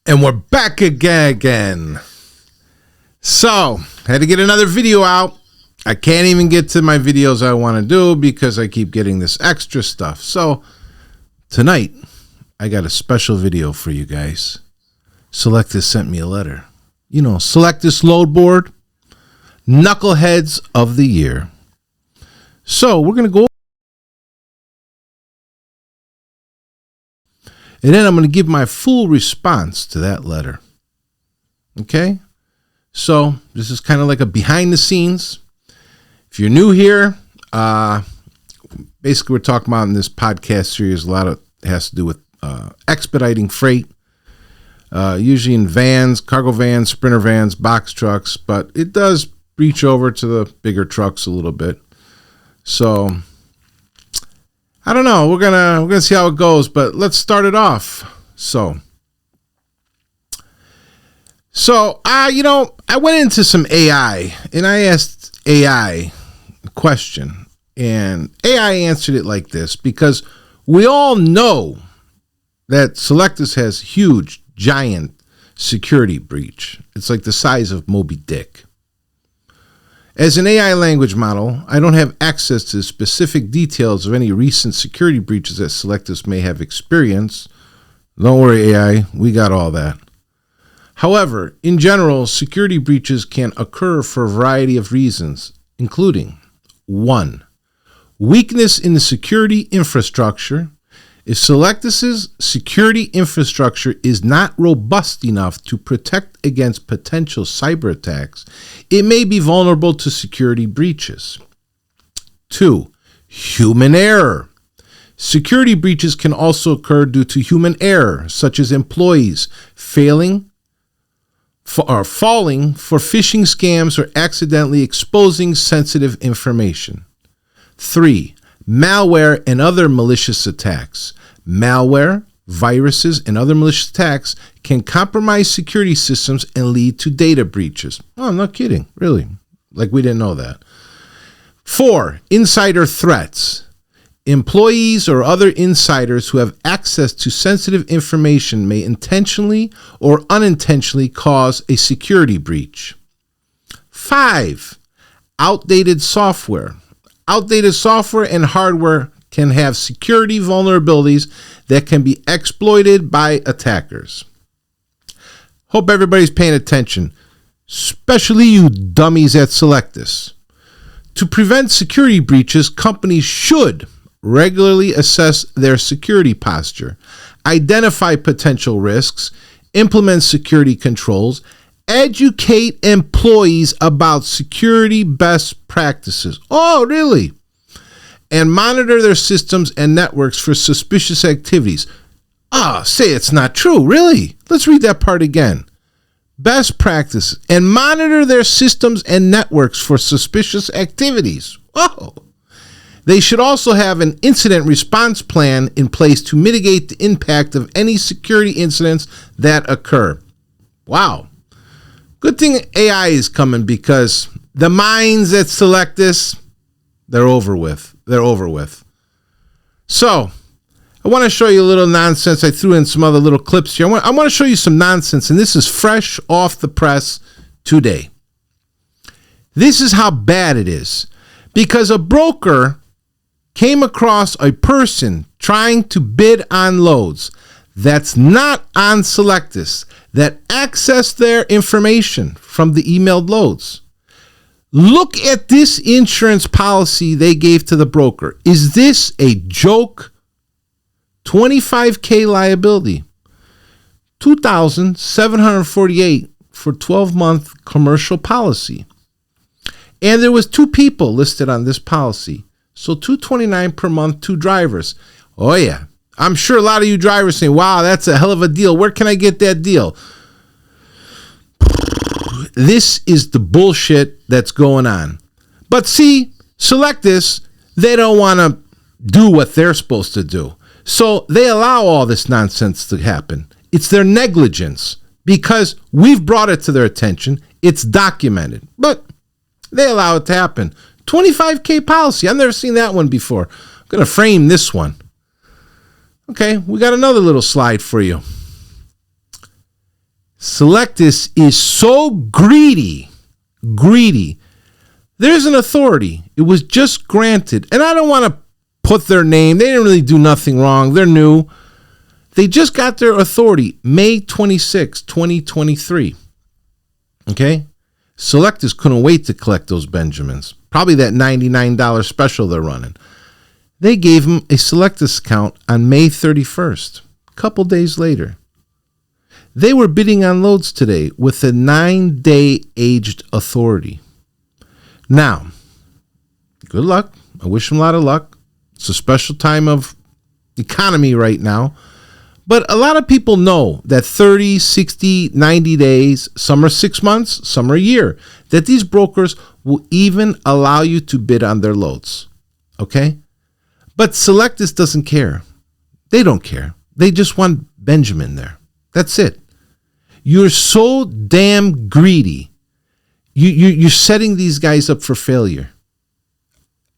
And we're back again. So, had to get another video out. I can't even get to my videos I want to do because I keep getting this extra stuff. So, tonight, I got a special video for you guys. Sylectus sent me a letter. You know, Sylectus Loadboard, Knuckleheads of the Year. So, we're going to go. And then I'm going to give my full response to that letter. Okay? So, this is kind of like a behind the scenes. If you're new here, basically we're talking about in this podcast series, a lot of it has to do with expediting freight, usually in vans, cargo vans, sprinter vans, box trucks, but it does reach over to the bigger trucks a little bit. So, I don't know. We're gonna see how it goes, but let's start it off. So I went into some AI and I asked AI a question, and AI answered it like this, because we all know that Sylectus has huge, giant security breach. It's like the size of Moby Dick. As an AI language model, I don't have access to the specific details of any recent security breaches that Sylectus may have experienced. Don't worry, AI, we got all that. However, in general, security breaches can occur for a variety of reasons, including 1. Weakness in the security infrastructure. If Sylectus's security infrastructure is not robust enough to protect against potential cyber attacks, it may be vulnerable to security breaches. 2. Human error. Security breaches can also occur due to human error, such as employees falling for phishing scams or accidentally exposing sensitive information. 3. Malware and other malicious attacks. Malware, viruses, and other malicious attacks can compromise security systems and lead to data breaches. Oh, I'm not kidding. Really. Like we didn't know that. 4. Insider threats. Employees or other insiders who have access to sensitive information may intentionally or unintentionally cause a security breach. 5. Outdated software. Outdated software and hardware can have security vulnerabilities that can be exploited by attackers. Hope everybody's paying attention, especially you dummies at Sylectus. To prevent security breaches, companies should regularly assess their security posture, identify potential risks, implement security controls, educate employees about security best practices. Oh, really? And monitor their systems and networks for suspicious activities. Say it's not true. Really? Let's read that part again. Best practices. And monitor their systems and networks for suspicious activities. Oh. They should also have an incident response plan in place to mitigate the impact of any security incidents that occur. Wow. Good thing AI is coming, because the minds at Sylectus, they're over with. They're over with. So, I want to show you a little nonsense. I threw in some other little clips here. I want to show you some nonsense, and this is fresh off the press today. This is how bad it is. Because a broker came across a person trying to bid on loads that's not on Sylectus, that accessed their information from the emailed loads. Look at this insurance policy they gave to the broker. Is this a joke? $25,000 liability, $2,748 for 12-month commercial policy. And there was 2 people listed on this policy. So $229 per month, 2 drivers. Oh yeah. I'm sure a lot of you drivers saying, wow, that's a hell of a deal. Where can I get that deal? This is the bullshit that's going on. But see, Sylectus, they don't want to do what they're supposed to do. So they allow all this nonsense to happen. It's their negligence, because we've brought it to their attention. It's documented, but they allow it to happen. $25,000 policy. I've never seen that one before. I'm going to frame this one. Okay, we got another little slide for you. Sylectus is so greedy. There's an authority. It was just granted. And I don't want to put their name. They didn't really do nothing wrong. They're new. They just got their authority May 26, 2023. Okay? Sylectus couldn't wait to collect those Benjamins. Probably that $99 special they're running. They gave him a Sylectus account on May 31st, a couple days later. They were bidding on loads today with a 9-day aged authority. Now, good luck. I wish them a lot of luck. It's a special time of economy right now. But a lot of people know that 30, 60, 90 days, some are 6 months, some are a year, that these brokers will even allow you to bid on their loads. Okay? But Sylectus doesn't care. They don't care. They just want Benjamin there. That's it. You're so damn greedy. You're setting these guys up for failure.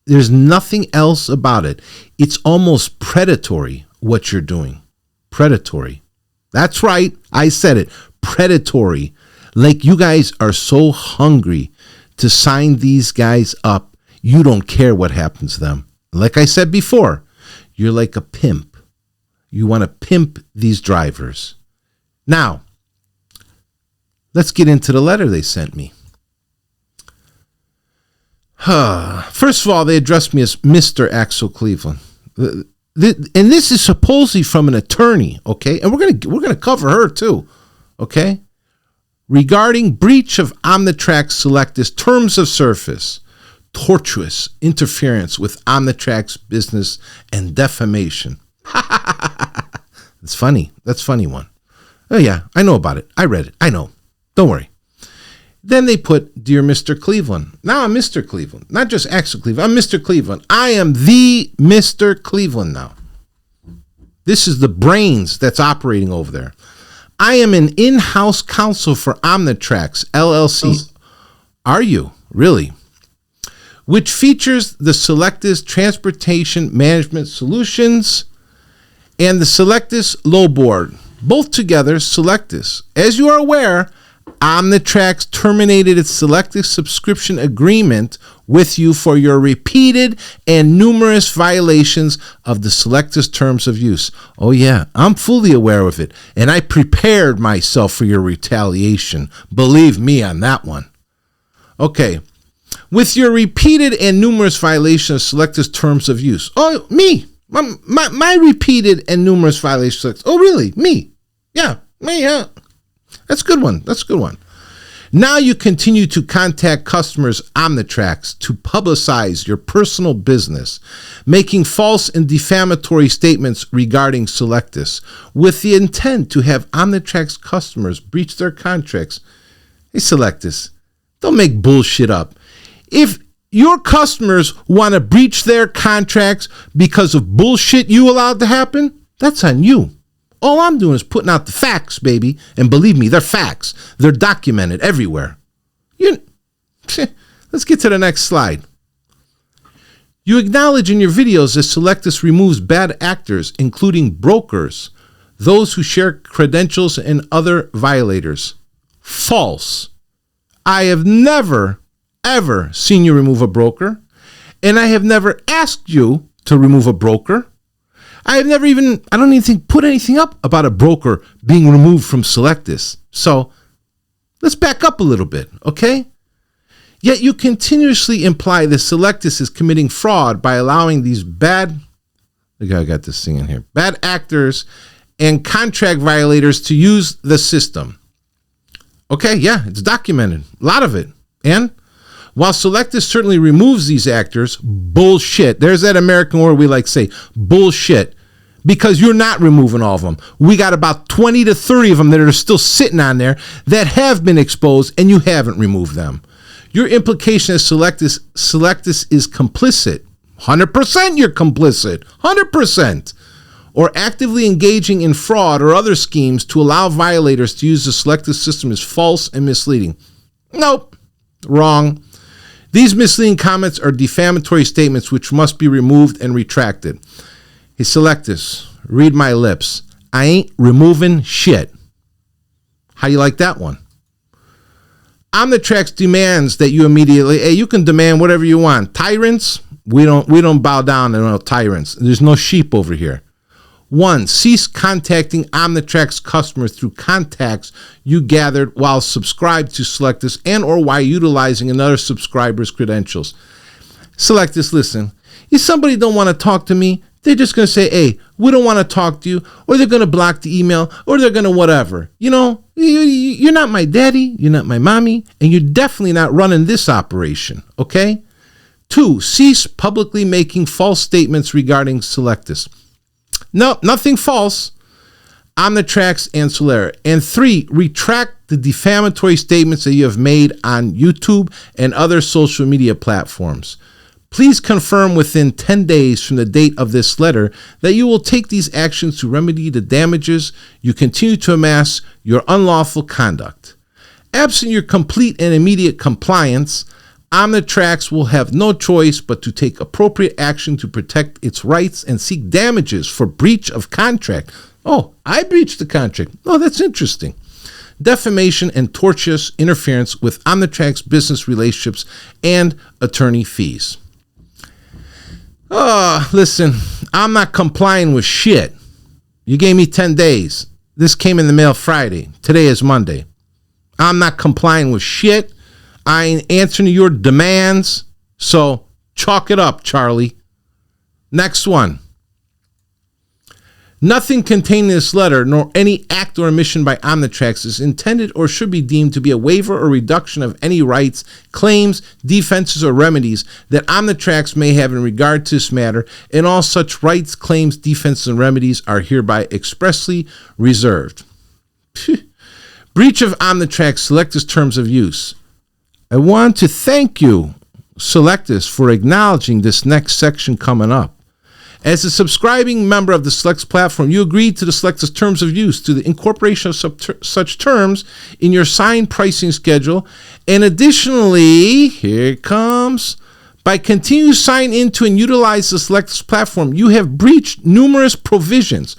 There's nothing else about it. It's almost predatory what you're doing. Predatory. That's right. I said it. Predatory. Like you guys are so hungry to sign these guys up, you don't care what happens to them. Like I said before, you're like a pimp. You want to pimp these drivers. Now, let's get into the letter they sent me. First of all, they addressed me as Mr. Axel Cleveland. And this is supposedly from an attorney, okay? And we're gonna cover her too, okay? Regarding breach of Omnitrax Sylectus terms of service, tortuous interference with Omnitrax business, and defamation. It's funny. That's a funny one. Oh yeah, I know about it. I read it. I know. Don't worry. Then they put, Dear Mr. Cleveland. Now I'm Mr. Cleveland. Not just Axel Cleveland. I'm Mr. Cleveland. I am the Mr. Cleveland now. This is the brains that's operating over there. I am an in-house counsel for Omnitrax, LLC. Are you? Really? Which features the Sylectus Transportation Management Solutions and the Sylectus Loadboard. Both together, Sylectus. As you are aware, Omnitrax terminated its Sylectus subscription agreement with you for your repeated and numerous violations of the Sylectus terms of use. Oh yeah, I'm fully aware of it, and I prepared myself for your retaliation. Believe me on that one. Okay, with your repeated and numerous violations of Sylectus terms of use. Oh, me. My repeated and numerous violations. Oh, really? Me? Yeah, me, yeah. That's a good one. That's a good one. Now you continue to contact customers Omnitrax to publicize your personal business, making false and defamatory statements regarding Sylectus with the intent to have Omnitrax customers breach their contracts. Hey, Sylectus, don't make bullshit up. If your customers want to breach their contracts because of bullshit you allowed to happen, that's on you. All I'm doing is putting out the facts, baby. And believe me, they're facts. They're documented everywhere. Let's get to the next slide. You acknowledge in your videos that Sylectus removes bad actors, including brokers, those who share credentials, and other violators. False. I have never, ever seen you remove a broker, and I have never asked you to remove a broker. I don't even think put anything up about a broker being removed from Sylectus. So let's back up a little bit, okay? Yet you continuously imply that Sylectus is committing fraud by allowing these bad actors and contract violators to use the system. Okay, yeah, it's documented. A lot of it. And while Sylectus certainly removes these actors, bullshit. There's that American word we like to say, bullshit. Because you're not removing all of them. We got about 20 to 30 of them that are still sitting on there that have been exposed, and you haven't removed them. Your implication is Sylectus is complicit. 100% you're complicit. 100%. Or actively engaging in fraud or other schemes to allow violators to use the Sylectus system is false and misleading. Nope. Wrong. These misleading comments are defamatory statements which must be removed and retracted. Hey, Sylectus, read my lips. I ain't removing shit. How do you like that one? Omnitrax demands that you immediately, hey, you can demand whatever you want. Tyrants, we don't bow down to no tyrants. There's no sheep over here. 1, cease contacting Omnitrax customers through contacts you gathered while subscribed to Sylectus and or while utilizing another subscriber's credentials. Sylectus, listen, if somebody don't want to talk to me, they're just going to say, hey, we don't want to talk to you, or they're going to block the email, or they're going to whatever. You know, you're not my daddy, you're not my mommy, and you're definitely not running this operation, okay? 2, cease publicly making false statements regarding Sylectus. No, nothing false. Omnitrax and Solera. And 3, retract the defamatory statements that you have made on YouTube and other social media platforms. Please confirm within 10 days from the date of this letter that you will take these actions to remedy the damages you continue to amass your unlawful conduct. Absent your complete and immediate compliance, Omnitrax will have no choice but to take appropriate action to protect its rights and seek damages for breach of contract. Oh, I breached the contract. Oh, that's interesting. Defamation and tortious interference with Omnitrax business relationships and attorney fees. Oh, listen, I'm not complying with shit. You gave me 10 days. This came in the mail Friday. Today is Monday. I'm not complying with shit. I ain't answering to your demands. So chalk it up, Charlie. Next one. Nothing contained in this letter, nor any act or omission by Omnitrax, is intended or should be deemed to be a waiver or reduction of any rights, claims, defenses, or remedies that Omnitrax may have in regard to this matter, and all such rights, claims, defenses, and remedies are hereby expressly reserved. Breach of Omnitrax Sylectus terms of use. I want to thank you, Sylectus, for acknowledging this next section coming up. As a subscribing member of the Sylectus platform, you agreed to the Sylectus terms of use to the incorporation of such terms in your signed pricing schedule. And additionally, here it comes, by continuing to sign into and utilize the Sylectus platform, you have breached numerous provisions.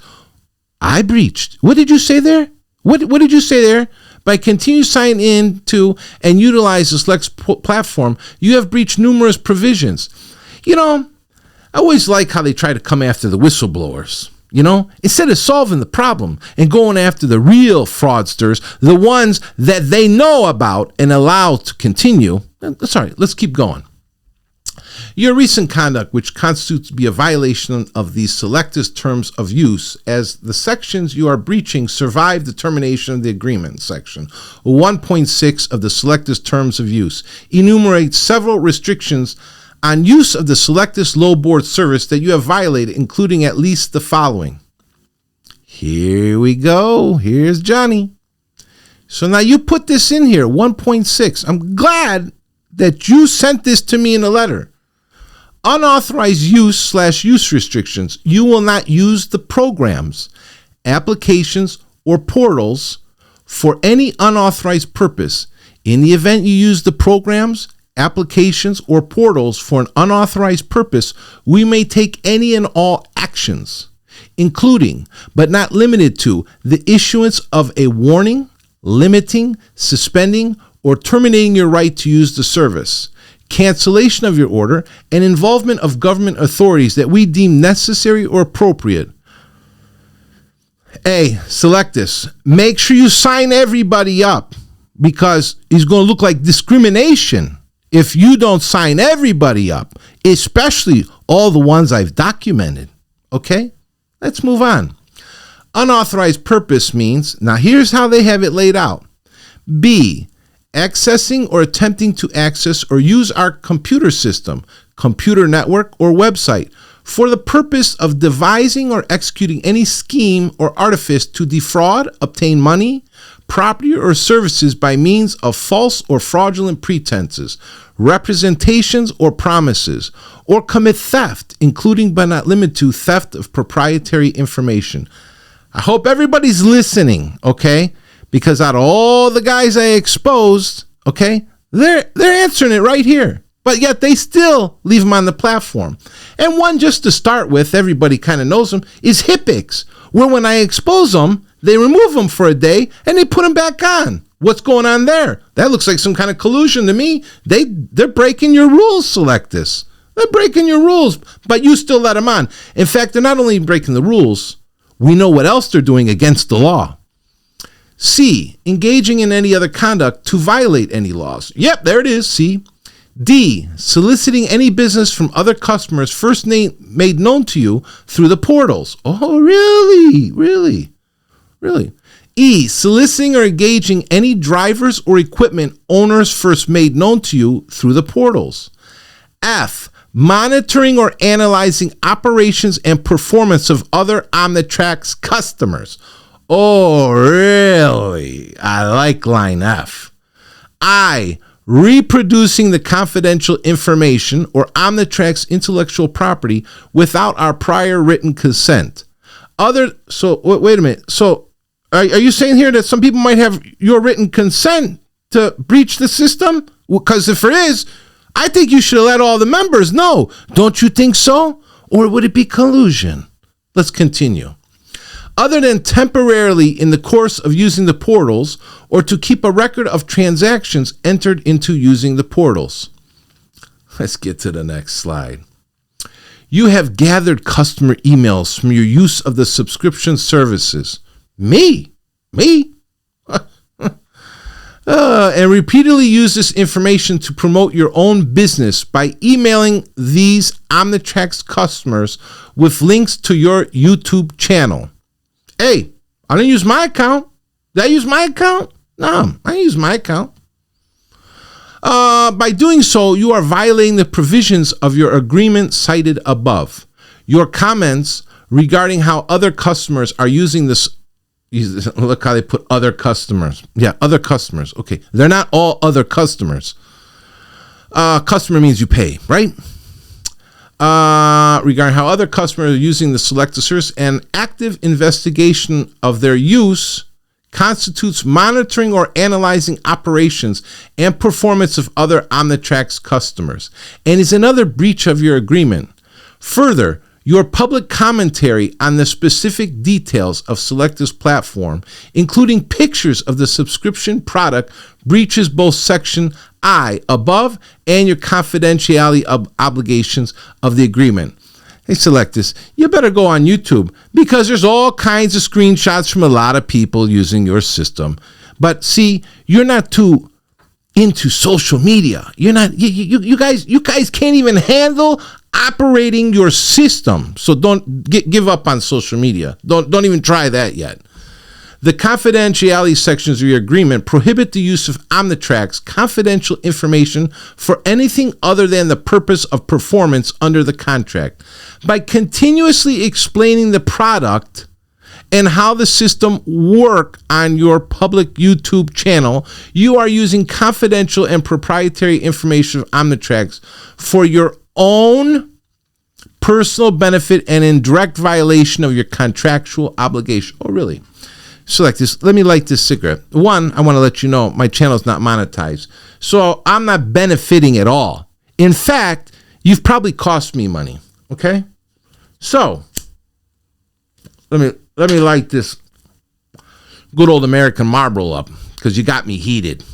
I breached. What did you say there? What did you say there? By continuing to sign into and utilize the Sylectus platform, you have breached numerous provisions. You know, I always like how they try to come after the whistleblowers, you know, instead of solving the problem and going after the real fraudsters, the ones that they know about and allow to continue. Sorry, let's keep going. Your recent conduct, which constitutes to be a violation of the Sylectus terms of use, as the sections you are breaching survive the termination of the agreement, section 1.6 of the Sylectus terms of use, enumerates several restrictions on use of the Sylectus Loadboard service that you have violated, including at least the following. Here we go. Here's Johnny. So now you put this in here, 1.6. I'm glad that you sent this to me in a letter. Unauthorized use/use restrictions. You will not use the programs, applications, or portals for any unauthorized purpose. In the event you use the programs, applications, or portals for an unauthorized purpose, we may take any and all actions, including, but not limited to, the issuance of a warning, limiting, suspending, or terminating your right to use the service, cancellation of your order, and involvement of government authorities that we deem necessary or appropriate. Hey, Sylectus, make sure you sign everybody up, because it's going to look like discrimination if you don't sign everybody up, especially all the ones I've documented. Okay? Let's move on. Unauthorized purpose means, now here's how they have it laid out. B, accessing or attempting to access or use our computer system, computer network, or website for the purpose of devising or executing any scheme or artifice to defraud, obtain money, property, or services by means of false or fraudulent pretenses, representations, or promises, or commit theft, including but not limited to theft of proprietary information. I hope everybody's listening, okay? Because out of all the guys I exposed, okay, they're answering it right here. But yet they still leave them on the platform. And one, just to start with, everybody kind of knows them, is HipX, where when I expose them, They remove them for a day and they put them back on. What's going on there? That looks like some kind of collusion to me. They're breaking your rules, Sylectus. They're breaking your rules, but you still let them on. In fact, they're not only breaking the rules, we know what else they're doing against the law. C, engaging in any other conduct to violate any laws. Yep, there it is, C. D, soliciting any business from other customers first made known to you through the portals. Oh, really? Really? Really? E, soliciting or engaging any drivers or equipment owners first made known to you through the portals. F, monitoring or analyzing operations and performance of other Omnitrax customers. Oh, really? I like line F. I, reproducing the confidential information or Omnitrax intellectual property without our prior written consent. So wait a minute. So are you saying here that some people might have your written consent to breach the system? Because if there is, I think you should let all the members know. Don't you think so? Or would it be collusion? Let's continue. Other than temporarily in the course of using the portals or to keep a record of transactions entered into using the portals. Let's get to the next slide. You have gathered customer emails from your use of the subscription services. Me? And repeatedly use this information to promote your own business by emailing these Omnitrax customers with links to your YouTube channel. Hey, I didn't use my account. Did I use my account? No, I didn't use my account. By doing so, you are violating the provisions of your agreement cited above. Your comments regarding how other customers are using this, look how they put other customers. Yeah, other customers. Okay, they're not all other customers. Customer means you pay, right? Regarding how other customers are using the Sylectus service, and active investigation of their use constitutes monitoring or analyzing operations and performance of other Omnitrax customers and is another breach of your agreement. Further, your public commentary on the specific details of Sylectus platform, including pictures of the subscription product, breaches both Section I above and your confidentiality obligations of the agreement. Hey, Sylectus, you better go on YouTube because there's all kinds of screenshots from a lot of people using your system. But see, you're not too into social media. You're not. You guys can't even handle operating your system. So don't give up on social media. Don't even try that yet. The confidentiality sections of your agreement prohibit the use of Omnitrax confidential information for anything other than the purpose of performance under the contract. By continuously explaining the product and how the system work on your public YouTube channel, you are using confidential and proprietary information of Omnitrax for your own personal benefit and in direct violation of your contractual obligation. Oh, really? Sylectus, let me light this cigarette. One, I want to let you know my channel is not monetized, so I'm not benefiting at all. In fact, you've probably cost me money. Okay, so let me light this good old American Marlboro up because you got me heated.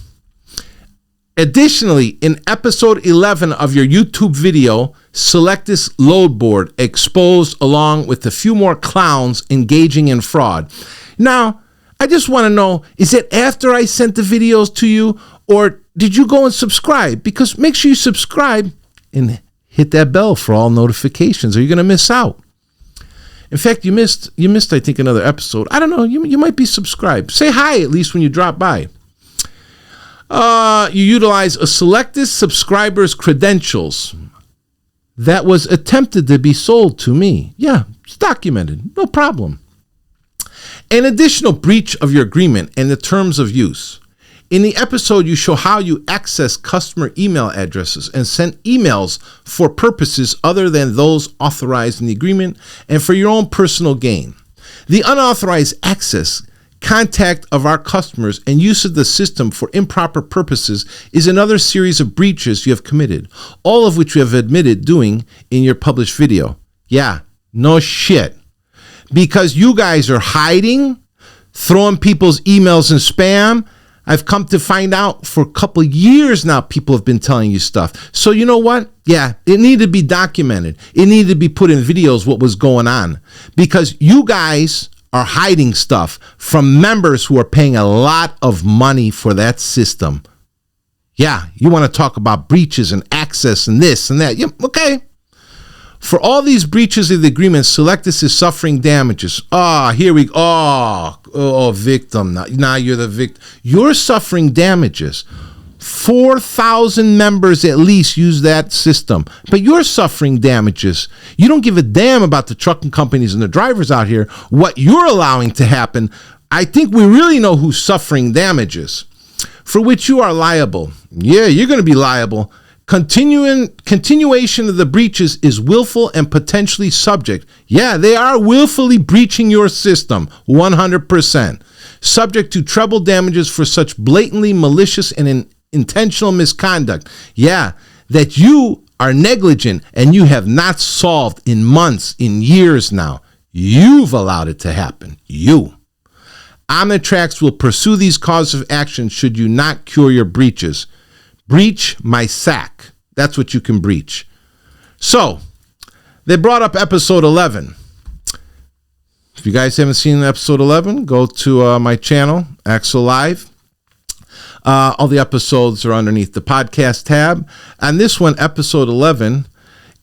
Additionally, in episode 11 of your YouTube video, Sylectus Loadboard exposed along with a few more clowns engaging in fraud. Now, I just want to know, is it after I sent the videos to you, or did you go and subscribe? Because make sure you subscribe and hit that bell for all notifications, or you're going to miss out. In fact, you missed, I think, another episode. I don't know. You might be subscribed. Say hi at least when you drop by. You utilize a Sylectus subscriber's credentials that was attempted to be sold to me. Yeah, it's documented. No problem. An additional breach of your agreement and the terms of use. In the episode, you show how you access customer email addresses and send emails for purposes other than those authorized in the agreement and for your own personal gain. The unauthorized access, contact of our customers, and use of the system for improper purposes is another series of breaches you have committed, all of which you have admitted doing in your published video. Yeah, no shit. Because you guys are hiding throwing people's emails in spam. I've come to find out for a couple of years now, people have been telling you stuff. So you know what? Yeah, it needed to be documented. It needed to be put in videos what was going on, because you guys are hiding stuff from members who are paying a lot of money for that system. Yeah, you want to talk about breaches and access and this and that. Yeah, okay. For all these breaches of the agreement, Sylectus is suffering damages. Here we go. Victim. Now you're the victim. You're suffering damages. 4,000 members at least use that system, but you're suffering damages. You don't give a damn about the trucking companies and the drivers out here, what you're allowing to happen. I think we really know who's suffering damages, for which you are liable. Yeah, you're going to be liable. Continuation of the breaches is willful and potentially subject. Yeah, they are willfully breaching your system, 100%. Subject to treble damages for such blatantly malicious and intentional misconduct. Yeah, that you are negligent and you have not solved in months, in years now. You've allowed it to happen. You. Omnitrax will pursue these causes of action should you not cure your breaches. Breach my sack. That's what you can breach. So, they brought up episode 11. If you guys haven't seen episode 11, go to my channel, Axel Live. All the episodes are underneath the podcast tab. And this one, episode 11,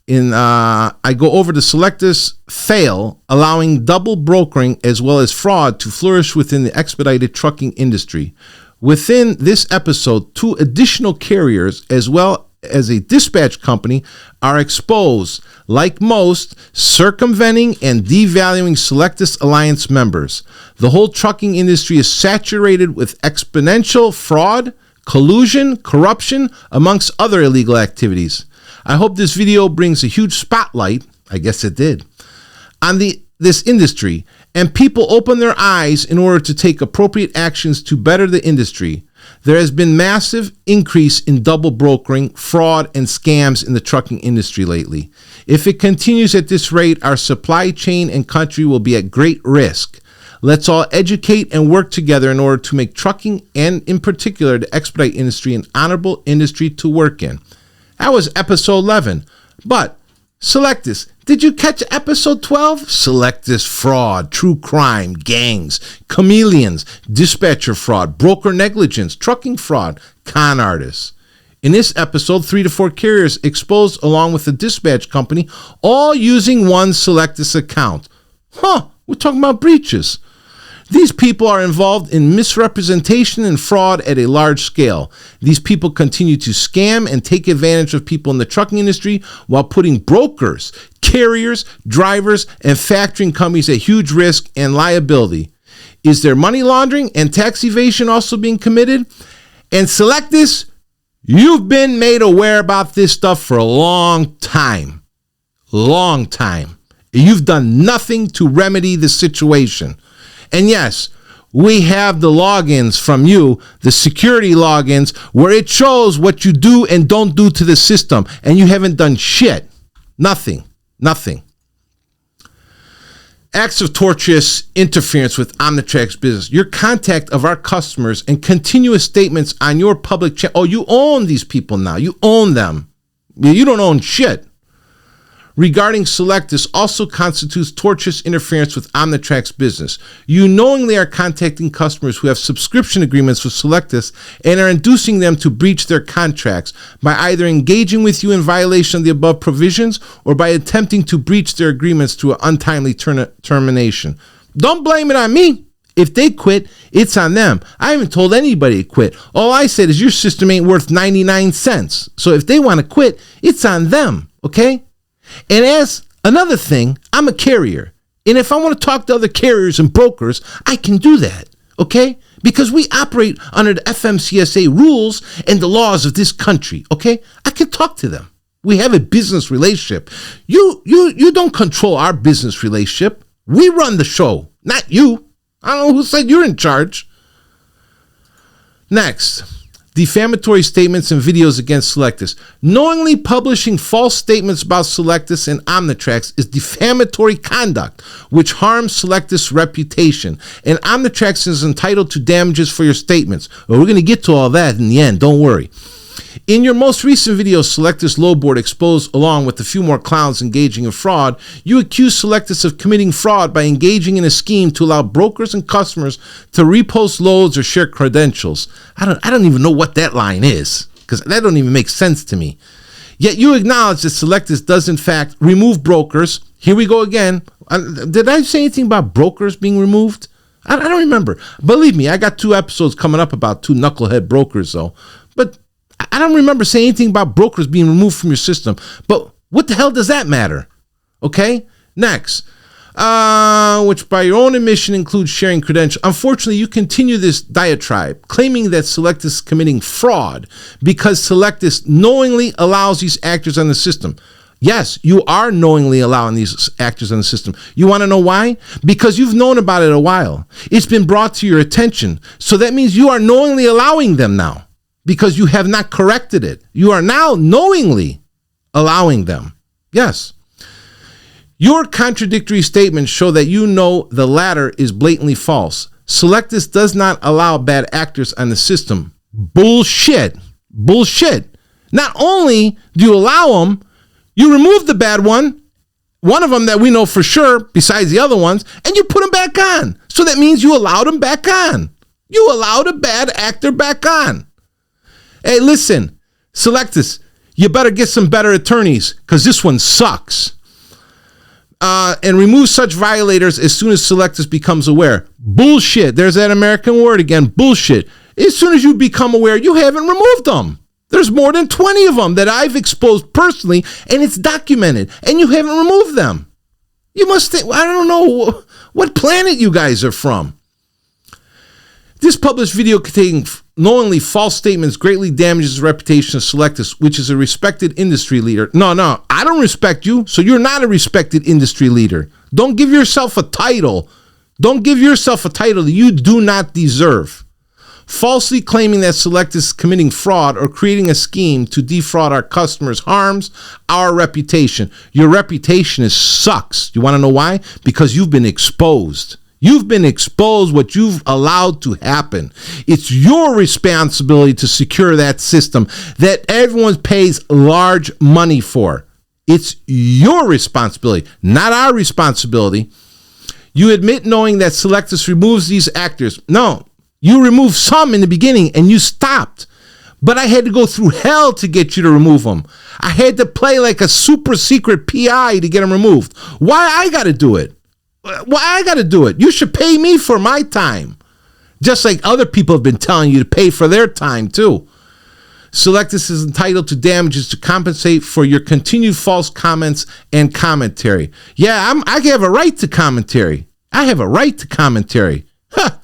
I go over the Sylectus fail, allowing double brokering as well as fraud to flourish within the expedited trucking industry. Within this episode, 2 additional carriers as well as a dispatch company are exposed, like most, circumventing and devaluing Sylectus Alliance members. The whole trucking industry is saturated with exponential fraud, collusion, corruption, amongst other illegal activities. I hope this video brings a huge spotlight, I guess it did, on this industry, and people open their eyes in order to take appropriate actions to better the industry. There has been massive increase in double brokering, fraud, and scams in the trucking industry lately. If it continues at this rate, our supply chain and country will be at great risk. Let's all educate and work together in order to make trucking, and in particular the expedite industry, an honorable industry to work in. That was episode 11. But Sylectus, did you catch episode 12? Sylectus fraud, true crime, gangs, chameleons, dispatcher fraud, broker negligence, trucking fraud, con artists. In this episode, 3 to 4 carriers exposed along with the dispatch company, all using one Sylectus account. We're talking about breaches. These people are involved in misrepresentation and fraud at a large scale. These people continue to scam and take advantage of people in the trucking industry while putting brokers, carriers, drivers, and factoring companies at huge risk and liability. Is there money laundering and tax evasion also being committed? And Sylectus, you've been made aware about this stuff for a long time. Long time. You've done nothing to remedy the situation. And yes, we have the logins from you, the security logins, where it shows what you do and don't do to the system. And you haven't done shit. Nothing. Acts of tortious interference with Omnitrax business. Your contact of our customers and continuous statements on your public channel. Oh, you own these people now. You own them. You don't own shit. Regarding Sylectus also constitutes tortious interference with Omnitrax business. You knowingly are contacting customers who have subscription agreements with Sylectus and are inducing them to breach their contracts by either engaging with you in violation of the above provisions or by attempting to breach their agreements through an untimely termination. Don't blame it on me. If they quit, it's on them. I haven't told anybody to quit. All I said is your system ain't worth 99 cents. So if they want to quit, it's on them, okay? And as another thing, I'm a carrier. And if I want to talk to other carriers and brokers, I can do that, okay? Because we operate under the FMCSA rules and the laws of this country, okay? I can talk to them. We have a business relationship. You don't control our business relationship. We run the show, not you. I don't know who said you're in charge. Next, defamatory statements and videos against Sylectus. Knowingly publishing false statements about Sylectus and Omnitrax is defamatory conduct, which harms Sylectus' reputation. And Omnitrax is entitled to damages for your statements. Well, we're going to get to all that in the end, don't worry. In your most recent video, Sylectus Loadboard exposed, along with a few more clowns engaging in fraud, you accuse Sylectus of committing fraud by engaging in a scheme to allow brokers and customers to repost loads or share credentials. I don't even know what that line is, because that don't even make sense to me. Yet you acknowledge that Sylectus does in fact remove brokers. Here we go again. Did I say anything about brokers being removed? I don't remember. Believe me, I got 2 episodes coming up about 2 knucklehead brokers, though. But I don't remember saying anything about brokers being removed from your system. But what the hell does that matter? Okay? Next. Which by your own admission includes sharing credentials. Unfortunately, you continue this diatribe, claiming that Sylectus is committing fraud because Sylectus knowingly allows these actors on the system. Yes, you are knowingly allowing these actors on the system. You want to know why? Because you've known about it a while. It's been brought to your attention. So that means you are knowingly allowing them now, because you have not corrected it. You are now knowingly allowing them. Yes. Your contradictory statements show that you know the latter is blatantly false. Sylectus does not allow bad actors on the system. Bullshit. Bullshit. Not only do you allow them, you remove the bad one of them that we know for sure, besides the other ones, and you put them back on. So that means you allowed them back on. You allowed a bad actor back on. Hey, listen, Sylectus, you better get some better attorneys, because this one sucks. And remove such violators as soon as Sylectus becomes aware. Bullshit. There's that American word again. Bullshit. As soon as you become aware, you haven't removed them. There's more than 20 of them that I've exposed personally, and it's documented, and you haven't removed them. You must think, I don't know what planet you guys are from. This published video containing knowingly false statements greatly damages the reputation of Sylectus, which is a respected industry leader. No, I don't respect you, so you're not a respected industry leader. Don't give yourself a title. Don't give yourself a title that you do not deserve. Falsely claiming that Sylectus is committing fraud or creating a scheme to defraud our customers harms our reputation. Your reputation sucks. You want to know why? Because you've been exposed. You've been exposed what you've allowed to happen. It's your responsibility to secure that system that everyone pays large money for. It's your responsibility, not our responsibility. You admit knowing that Sylectus removes these actors. No, you removed some in the beginning and you stopped. But I had to go through hell to get you to remove them. I had to play like a super secret PI to get them removed. Why I got to do it? Why I got to do it? You should pay me for my time. Just like other people have been telling you to pay for their time too. Sylectus is entitled to damages to compensate for your continued false comments and commentary. Yeah, I have a right to commentary. I have a right to commentary. Huh.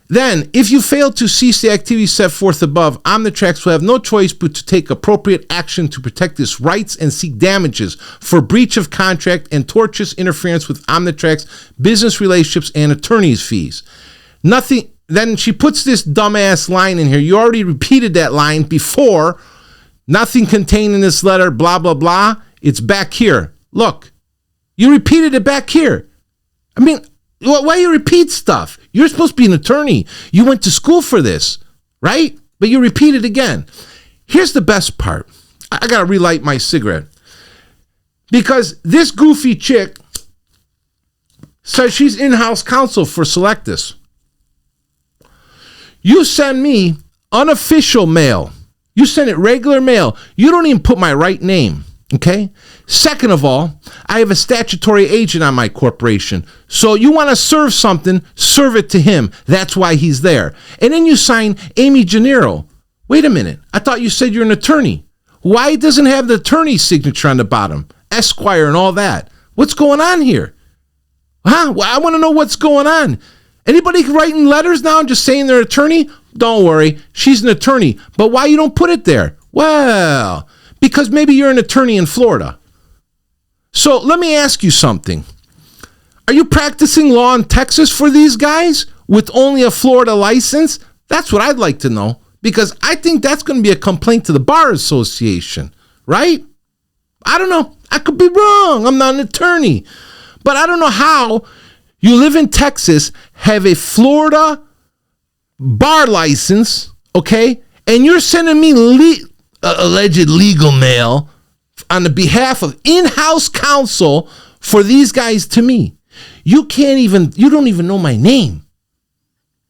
Then, if you fail to cease the activity set forth above, Omnitrax will have no choice but to take appropriate action to protect its rights and seek damages for breach of contract and tortious interference with Omnitrax business relationships and attorney's fees. Nothing. Then she puts this dumbass line in here. You already repeated that line before. Nothing contained in this letter, blah, blah, blah. It's back here. Look, you repeated it back here. I mean, why you repeat stuff? You're supposed to be an attorney. You went to school for this, right? But you repeat it again. Here's the best part. I got to relight my cigarette. Because this goofy chick says she's in-house counsel for Sylectus. You send me unofficial mail. You send it regular mail. You don't even put my right name. Okay? Second of all, I have a statutory agent on my corporation. So you want to serve something, serve it to him. That's why he's there. And then you sign Amy Gennaro. Wait a minute. I thought you said you're an attorney. Why doesn't it have the attorney's signature on the bottom? Esquire and all that. What's going on here? Huh? Well, I want to know what's going on. Anybody writing letters now and just saying they're an attorney? Don't worry. She's an attorney. But why you don't put it there? Well, because maybe you're an attorney in Florida. So let me ask you something. Are you practicing law in Texas for these guys with only a Florida license? That's what I'd like to know. because I think that's going to be a complaint to the Bar Association, right? I don't know. I could be wrong. I'm not an attorney. But I don't know how you live in Texas, have a Florida bar license, okay, and you're sending me alleged legal mail on the behalf of in-house counsel for these guys to me. You don't even know my name.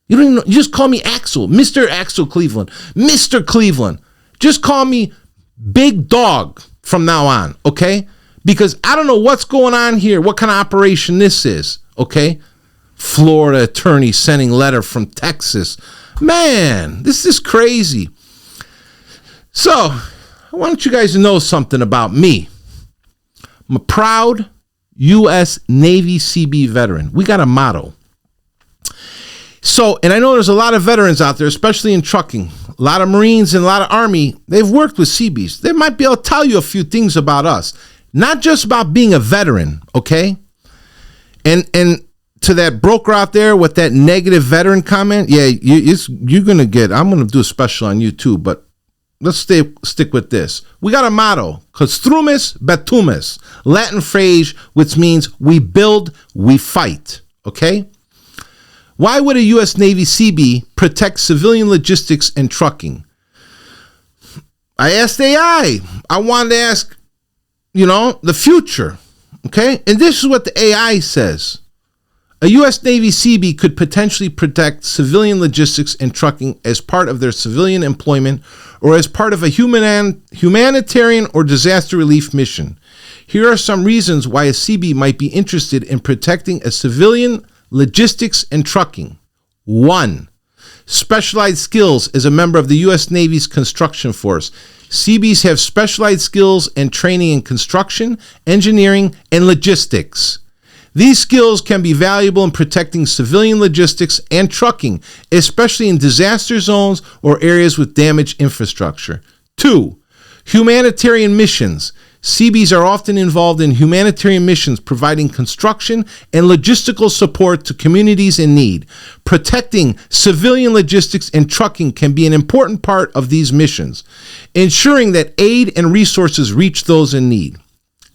You just call me Axel, Mr. Axel Cleveland, Mr. Cleveland. Just call me Big Dog from now on, okay? Because I don't know what's going on here, what kind of operation this is, okay? Florida attorney sending letter from Texas. Man, this is crazy. So, I want you guys to know something about me. I'm a proud U.S. Navy CB veteran. We got a motto. So, and I know there's a lot of veterans out there, especially in trucking. A lot of Marines and a lot of Army, they've worked with CBs. They might be able to tell you a few things about us. Not just about being a veteran, okay? And to that broker out there with that negative veteran comment, yeah, you're going to get, I'm going to do a special on you too, but let's stick with this. We got a motto, CONSTRUIMUS BATUIMUS, Latin phrase which means we build, we fight, okay? Why would a U.S. Navy CB protect civilian logistics and trucking? I asked AI. I wanted to ask, the future, okay? And this is what the AI says. A U.S. Navy CB could potentially protect civilian logistics and trucking as part of their civilian employment or as part of a humanitarian or disaster relief mission. Here are some reasons why a CB might be interested in protecting a civilian logistics and trucking. 1. Specialized skills as a member of the U.S. Navy's construction force. CBs have specialized skills and training in construction, engineering, and logistics. These skills can be valuable in protecting civilian logistics and trucking, especially in disaster zones or areas with damaged infrastructure. 2. Humanitarian missions. CBs are often involved in humanitarian missions, providing construction and logistical support to communities in need. Protecting civilian logistics and trucking can be an important part of these missions, ensuring that aid and resources reach those in need.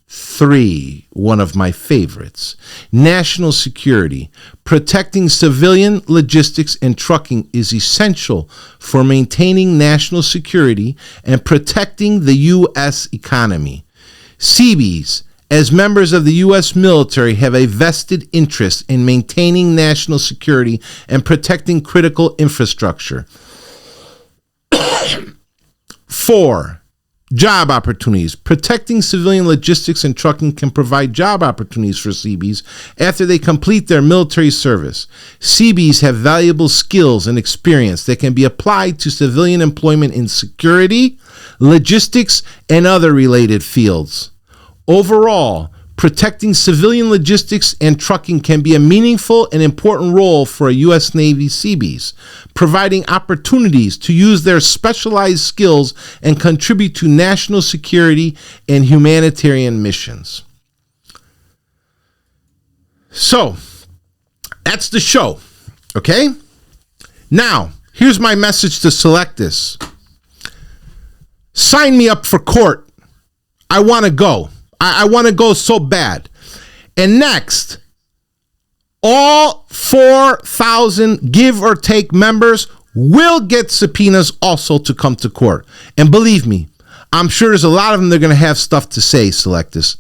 3, one of my favorites, national security. Protecting civilian logistics and trucking is essential for maintaining national security and protecting the U.S. economy. CBs, as members of the U.S. military, have a vested interest in maintaining national security and protecting critical infrastructure. 4. Job opportunities. Protecting civilian logistics and trucking can provide job opportunities for CBs after they complete their military service. CBs have valuable skills and experience that can be applied to civilian employment in security, logistics, and other related fields. Overall, protecting civilian logistics and trucking can be a meaningful and important role for a U.S. Navy CBs, providing opportunities to use their specialized skills and contribute to national security and humanitarian missions. So, that's the show, okay? Now, here's my message to Sylectus. Sign me up for court. I want to go. I want to go so bad. And next, all 4,000 give or take members will get subpoenas also to come to court. And believe me, I'm sure there's a lot of them that are going to have stuff to say, Sylectus.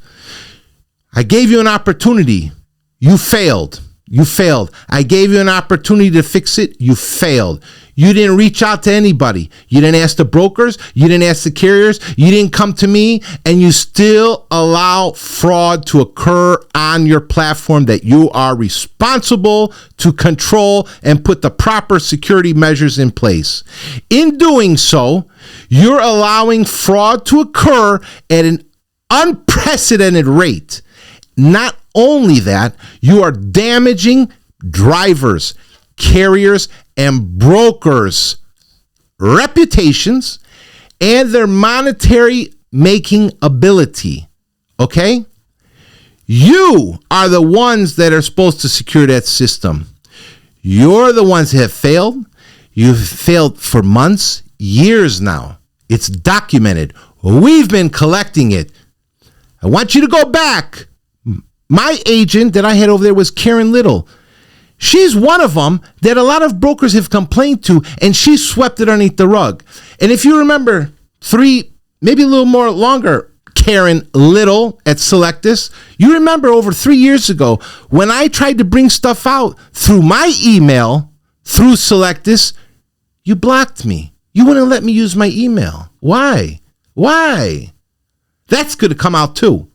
I gave you an opportunity. You failed. You failed. I gave you an opportunity to fix it. You failed. You didn't reach out to anybody. You didn't ask the brokers. You didn't ask the carriers. You didn't come to me, and you still allow fraud to occur on your platform that you are responsible to control and put the proper security measures in place. In doing so, you're allowing fraud to occur at an unprecedented rate. Not only that, you are damaging drivers, carriers, and brokers' reputations and their monetary making ability. Okay? You are the ones that are supposed to secure that system. You're the ones that have failed. You've failed for months, years now. It's documented. We've been collecting it. I want you to go back. My agent that I had over there was Karen Little. She's one of them that a lot of brokers have complained to, and she swept it underneath the rug. And if you remember maybe a little more longer, Karen Little at Sylectus, you remember over 3 years ago when I tried to bring stuff out through my email, through Sylectus, you blocked me. You wouldn't let me use my email. Why? That's going to come out too.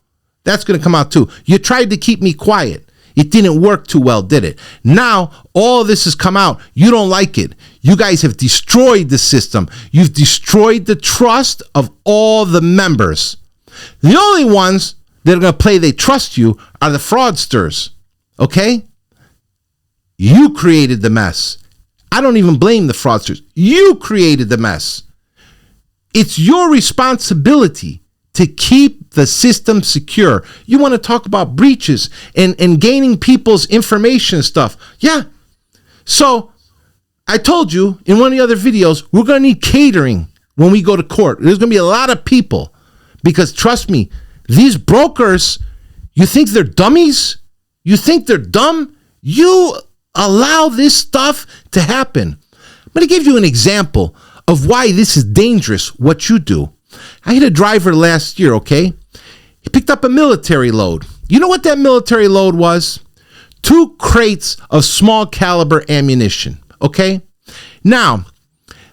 You tried to keep me quiet. It didn't work too well, did it? Now, all this has come out. You don't like it. You guys have destroyed the system. You've destroyed the trust of all the members. The only ones that are going to play they trust you are the fraudsters, okay? You created the mess. I don't even blame the fraudsters. You created the mess. It's your responsibility to keep the system secure. You want to talk about breaches and gaining people's information and stuff. Yeah. So I told you in one of the other videos, we're going to need catering when we go to court. There's going to be a lot of people because trust me, these brokers, you think they're dummies? You think they're dumb? You allow this stuff to happen. I'm going to give you an example of why this is dangerous, what you do. I had a driver last year, okay? He picked up a military load. You know what that military load was? 2 crates of small caliber ammunition, okay? Now,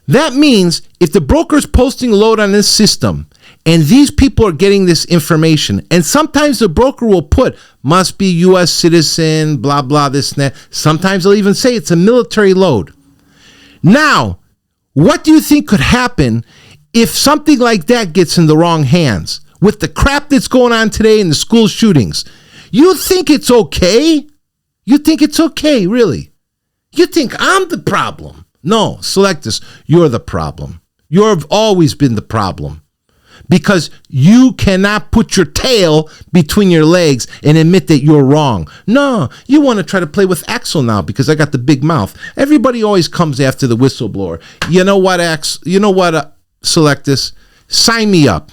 that means if the broker's posting a load on this system and these people are getting this information, and sometimes the broker will put, must be U.S. citizen, blah, blah, this and that. Sometimes they'll even say it's a military load. Now, what do you think could happen if something like that gets in the wrong hands? With the crap that's going on today in the school shootings, you think it's okay? You think it's okay, really? You think I'm the problem? No, Sylectus, you're the problem. You've always been the problem. Because you cannot put your tail between your legs and admit that you're wrong. No, you want to try to play with Axel now because I got the big mouth. Everybody always comes after the whistleblower. You know what, Sylectus? Sign me up.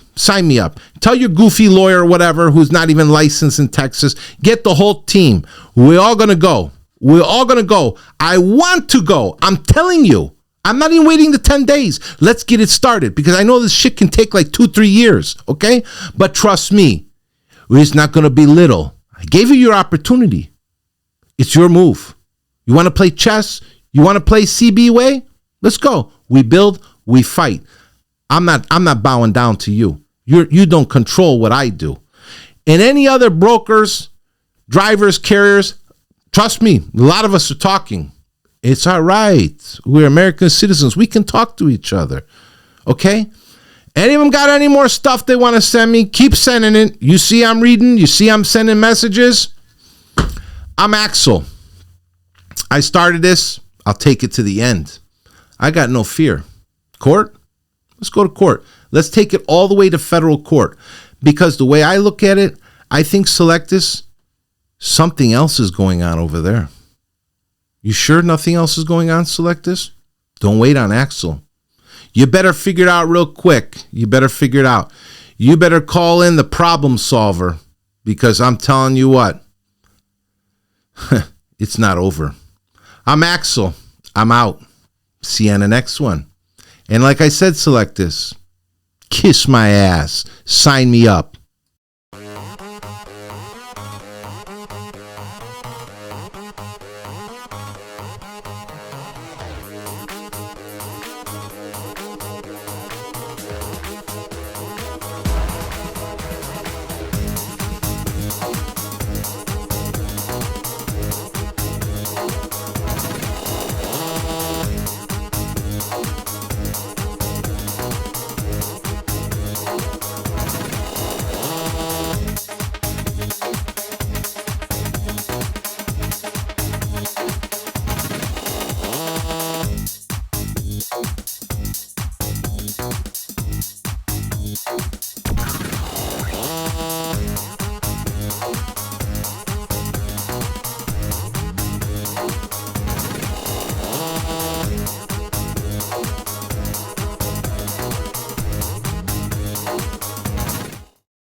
Tell your goofy lawyer or whatever who's not even licensed in Texas. Get the whole team. We're all going to go. I want to go. I'm telling you. I'm not even waiting the 10 days. Let's get it started because I know this shit can take like 2-3 years, okay? But trust me, it's not going to be little. I gave you your opportunity. It's your move. You want to play chess? You want to play CB way? Let's go. We build, we fight. I'm not bowing down to you. You don't control what I do. And any other brokers, drivers, carriers, trust me, a lot of us are talking. It's all right. We're American citizens. We can talk to each other. Okay? Any of them got any more stuff they want to send me? Keep sending it. You see I'm reading. You see I'm sending messages. I'm Axel. I started this. I'll take it to the end. I got no fear. Court? Let's go to court. Let's take it all the way to federal court. Because the way I look at it, I think Sylectus, something else is going on over there. You sure nothing else is going on, Sylectus? Don't wait on Axel. You better figure it out real quick. You better call in the problem solver because I'm telling you what, it's not over. I'm Axel. I'm out. See you on the next one. And like I said, Sylectus, kiss my ass. Sign me up.